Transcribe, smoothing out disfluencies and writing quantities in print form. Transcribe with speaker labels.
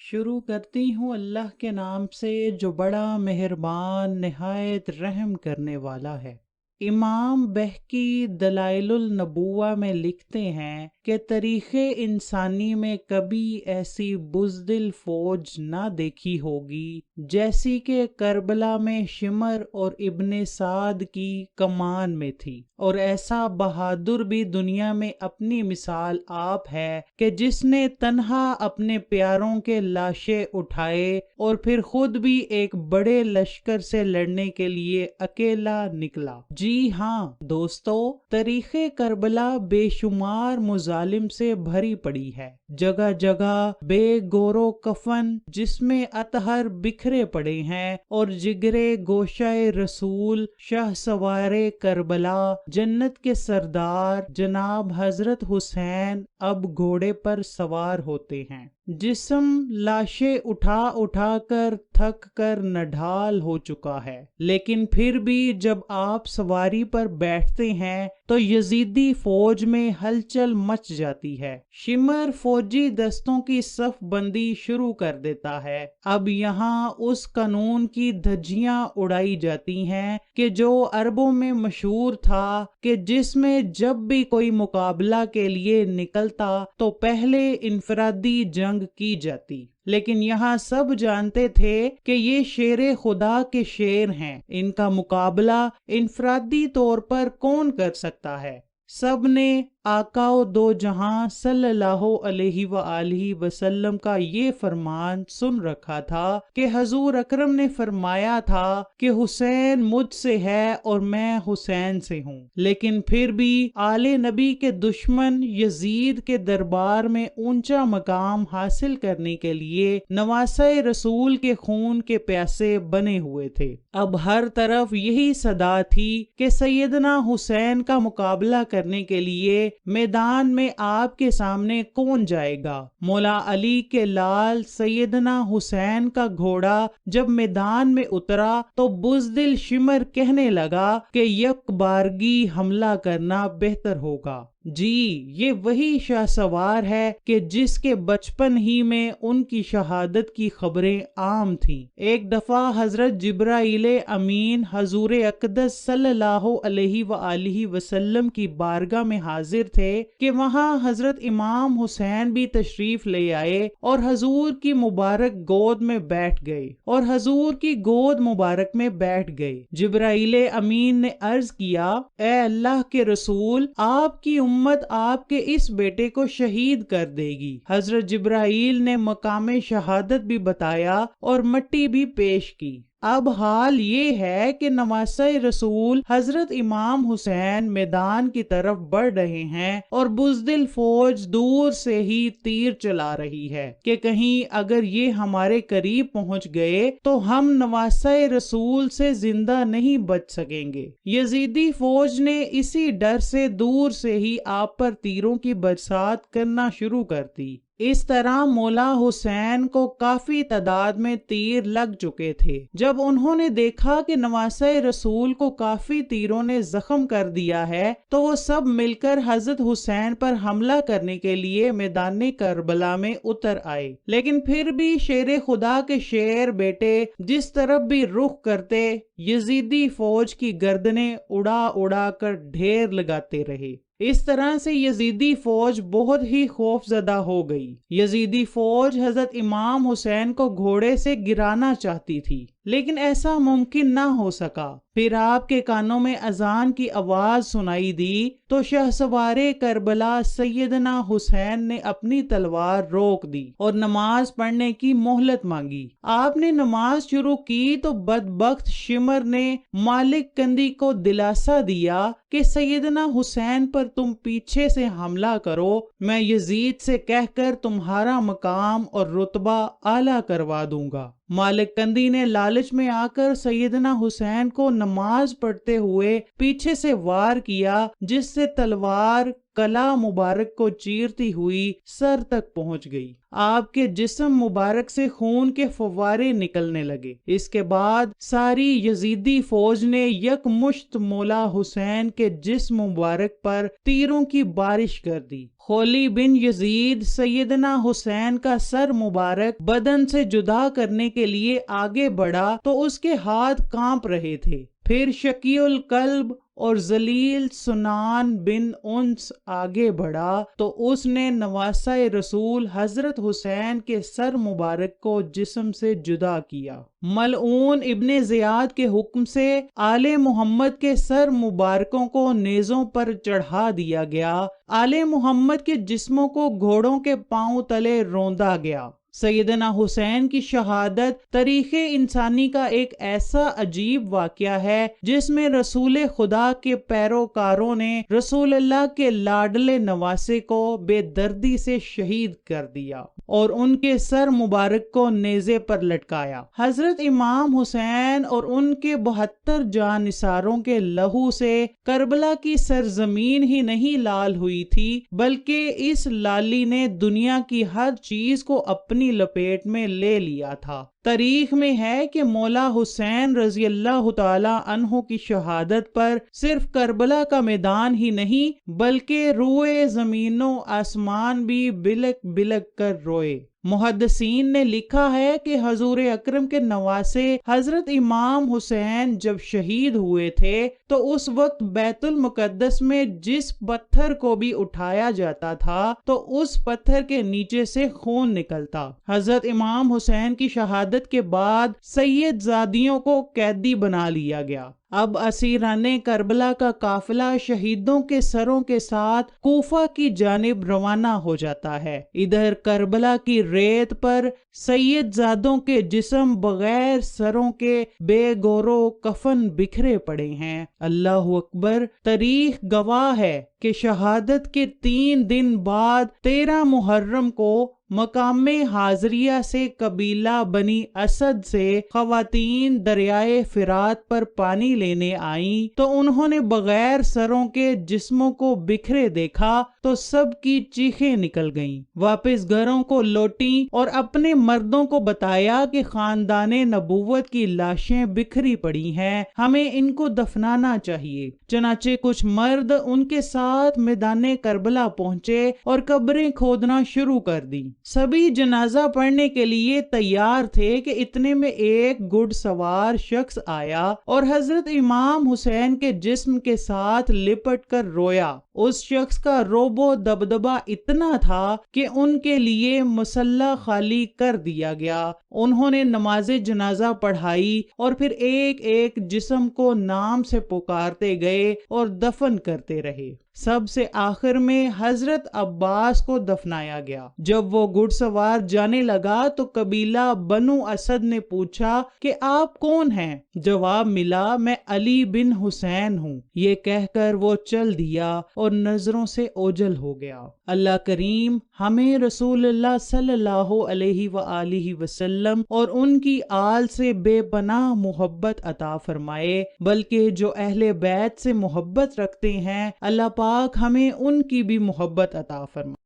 Speaker 1: شروع کرتی ہوں اللہ کے نام سے جو بڑا مہربان نہایت رحم کرنے والا ہے۔ امام بہقی دلائل النبوہ میں لکھتے ہیں کہ تاریخ انسانی میں کبھی ایسی بزدل فوج نہ دیکھی ہوگی جیسی کہ کربلا میں شمر اور ابن سعد کی کمان میں تھی، اور ایسا بہادر بھی دنیا میں اپنی مثال آپ ہے کہ جس نے تنہا اپنے پیاروں کے لاشیں اٹھائے اور پھر خود بھی ایک بڑے لشکر سے لڑنے کے لیے اکیلا نکلا۔ جی ہاں دوستو، تاریخ کربلا بے شمار مظالم سے بھری پڑی ہے۔ جگہ جگہ بے گورو کفن جس میں اطہر بکھرے پڑے ہیں اور جگرے گوشہ رسول شاہ سوار کربلا جنت کے سردار جناب حضرت حسین اب گھوڑے پر سوار ہوتے ہیں۔ جسم لاشیں اٹھا اٹھا کر تھک کر نڈھال ہو چکا ہے، لیکن پھر بھی جب آپ سواری پر بیٹھتے ہیں تو یزیدی فوج میں ہلچل مچ جاتی ہے۔ شمر فوجی دستوں کی صف بندی شروع کر دیتا ہے۔ اب یہاں اس قانون کی دھجیاں اڑائی جاتی ہیں کہ جو عربوں میں مشہور تھا کہ جس میں جب بھی کوئی مقابلہ کے لیے نکلتا تو پہلے انفرادی جنگ کی جاتی، لیکن یہاں سب جانتے تھے کہ یہ شیر خدا کے شیر ہیں، ان کا مقابلہ انفرادی طور پر کون کر سکتا ہے۔ سب نے آقا و دو جہاں صلی اللہ علیہ وآلہ وسلم کا یہ فرمان سن رکھا تھا کہ حضور اکرم نے فرمایا تھا کہ حسین مجھ سے ہے اور میں حسین سے ہوں، لیکن پھر بھی آل نبی کے دشمن یزید کے دربار میں اونچا مقام حاصل کرنے کے لیے نواسہ رسول کے خون کے پیاسے بنے ہوئے تھے۔ اب ہر طرف یہی صدا تھی کہ سیدنا حسین کا مقابلہ کرنے کے لیے میدان میں آپ کے سامنے کون جائے گا۔ مولا علی کے لال سیدنا حسین کا گھوڑا جب میدان میں اترا تو بزدل شمر کہنے لگا کہ یک بارگی حملہ کرنا بہتر ہوگا۔ جی، یہ وہی شاہ سوار ہے کہ جس کے بچپن ہی میں ان کی شہادت کی خبریں عام تھیں۔ ایک دفعہ حضرت جبرائیل امین حضور اقدس صلی اللہ علیہ وآلہ وسلم کی بارگاہ میں حاضر تھے کہ وہاں حضرت امام حسین بھی تشریف لے آئے اور حضور کی مبارک گود میں بیٹھ گئے جبرائیل امین نے عرض کیا، اے اللہ کے رسول، آپ کی امت آپ کے اس بیٹے کو شہید کر دے گی۔ حضرت جبرائیل نے مقام شہادت بھی بتایا اور مٹی بھی پیش کی۔ اب حال یہ ہے کہ نواسہ رسول حضرت امام حسین میدان کی طرف بڑھ رہے ہیں اور بزدل فوج دور سے ہی تیر چلا رہی ہے کہ کہیں اگر یہ ہمارے قریب پہنچ گئے تو ہم نواسہ رسول سے زندہ نہیں بچ سکیں گے۔ یزیدی فوج نے اسی ڈر سے دور سے ہی آپ پر تیروں کی برسات کرنا شروع کر دی۔ اس طرح مولا حسین کو کافی تعداد میں تیر لگ چکے تھے۔ جب انہوں نے دیکھا کہ نواسہ رسول کو کافی تیروں نے زخم کر دیا ہے تو وہ سب مل کر حضرت حسین پر حملہ کرنے کے لیے میدان کربلا میں اتر آئے، لیکن پھر بھی شیر خدا کے شیر بیٹے جس طرف بھی رخ کرتے یزیدی فوج کی گردنیں اڑا اڑا کر ڈھیر لگاتے رہے۔ اس طرح سے یزیدی فوج بہت ہی خوف زدہ ہو گئی۔ یزیدی فوج حضرت امام حسین کو گھوڑے سے گرانا چاہتی تھی، لیکن ایسا ممکن نہ ہو سکا۔ پھر آپ کے کانوں میں اذان کی آواز سنائی دی تو شاہ سوار کربلا سیدنا حسین نے اپنی تلوار روک دی اور نماز پڑھنے کی مہلت مانگی۔ آپ نے نماز شروع کی تو بدبخت شمر نے مالک کندی کو دلاسا دیا کہ سیدنا حسین پر تم پیچھے سے حملہ کرو، میں یزید سے کہہ کر تمہارا مقام اور رتبہ اعلیٰ کروا دوں گا۔ مالک کندی نے لالچ میں آ کر سیدنا حسین کو نماز پڑھتے ہوئے پیچھے سے وار کیا، جس سے تلوار کلا مبارک کو چیرتی ہوئی سر تک پہنچ گئی۔ آپ کے جسم مبارک سے خون کے فوارے نکلنے لگے۔ اس کے بعد ساری یزیدی فوج نے یک مشت مولا حسین کے جسم مبارک پر تیروں کی بارش کر دی۔ خولی بن یزید سیدنا حسین کا سر مبارک بدن سے جدا کرنے کے لیے آگے بڑھا تو اس کے ہاتھ کانپ رہے تھے۔ پھر شقی القلب اور ذلیل سنان بن انس آگے بڑھا تو اس نے نواسہ رسول حضرت حسین کے سر مبارک کو جسم سے جدا کیا۔ ملعون ابن زیاد کے حکم سے آل محمد کے سر مبارکوں کو نیزوں پر چڑھا دیا گیا۔ آل محمد کے جسموں کو گھوڑوں کے پاؤں تلے روندا گیا۔ سیدنا حسین کی شہادت تاریخ انسانی کا ایک ایسا عجیب واقعہ ہے جس میں رسول خدا کے پیروکاروں نے رسول اللہ کے لاڈلے نواسے کو بے دردی سے شہید کر دیا اور ان کے سر مبارک کو نیزے پر لٹکایا۔ حضرت امام حسین اور ان کے 72 جانثاروں کے لہو سے کربلا کی سرزمین ہی نہیں لال ہوئی تھی، بلکہ اس لالی نے دنیا کی ہر چیز کو اپنی لپیٹ میں لے لیا تھا۔ تاریخ میں ہے کہ مولا حسین رضی اللہ تعالی عنہ کی شہادت پر صرف کربلا کا میدان ہی نہیں بلکہ روئے زمین و آسمان بھی بلک بلک کر روئے۔ محدثین نے لکھا ہے کہ حضور اکرم کے نواسے حضرت امام حسین جب شہید ہوئے تھے تو اس وقت بیت المقدس میں جس پتھر کو بھی اٹھایا جاتا تھا تو اس پتھر کے نیچے سے خون نکلتا۔ حضرت امام حسین کی شہادت کے بعد سید زادیوں کو قیدی بنا لیا گیا۔ اب اسیران کربلا کا قافلہ شہیدوں کے سروں کے ساتھ کوفہ کی جانب روانہ ہو جاتا ہے۔ ادھر کربلا کی ریت پر سید زادوں کے جسم بغیر سروں کے بے گورو کفن بکھرے پڑے ہیں۔ اللہ اکبر! تاریخ گواہ ہے کہ شہادت کے 3 دن بعد 13 محرم کو مقام حاضریہ سے قبیلہ بنی اسد سے خواتین دریائے فرات پر پانی لینے آئیں تو انہوں نے بغیر سروں کے جسموں کو بکھرے دیکھا تو سب کی چیخیں نکل گئیں۔ واپس گھروں کو لوٹیں اور اپنے مردوں کو بتایا کہ خاندان نبوت کی لاشیں بکھری پڑی ہیں، ہمیں ان کو دفنانا چاہیے۔ چنانچہ کچھ مرد ان کے ساتھ میدان کربلا پہنچے اور قبریں کھودنا شروع کر دی۔ سبھی جنازہ پڑھنے کے لیے تیار تھے کہ اتنے میں ایک گھڑ سوار شخص آیا اور حضرت امام حسین کے جسم کے ساتھ لپٹ کر رویا۔ اس شخص کا روب و دبدبہ اتنا تھا کہ ان کے لیے مصلی خالی کر دیا گیا۔ انہوں نے نماز جنازہ پڑھائی اور پھر ایک ایک جسم کو نام سے پکارتے گئے اور دفن کرتے رہے۔ سب سے آخر میں حضرت عباس کو دفنایا گیا۔ جب وہ گھڑ سوار جانے لگا تو قبیلہ بنو اسد نے پوچھا کہ آپ کون ہیں؟ جواب ملا، میں علی بن حسین ہوں۔ یہ کہہ کر وہ چل دیا اور نظروں سے اوجھل ہو گیا۔ اللہ کریم ہمیں رسول اللہ صلی اللہ علیہ وآلہ وسلم اور ان کی آل سے بے پناہ محبت عطا فرمائے، بلکہ جو اہل بیت سے محبت رکھتے ہیں اللہ پاک ہمیں ان کی بھی محبت عطا فرمائے۔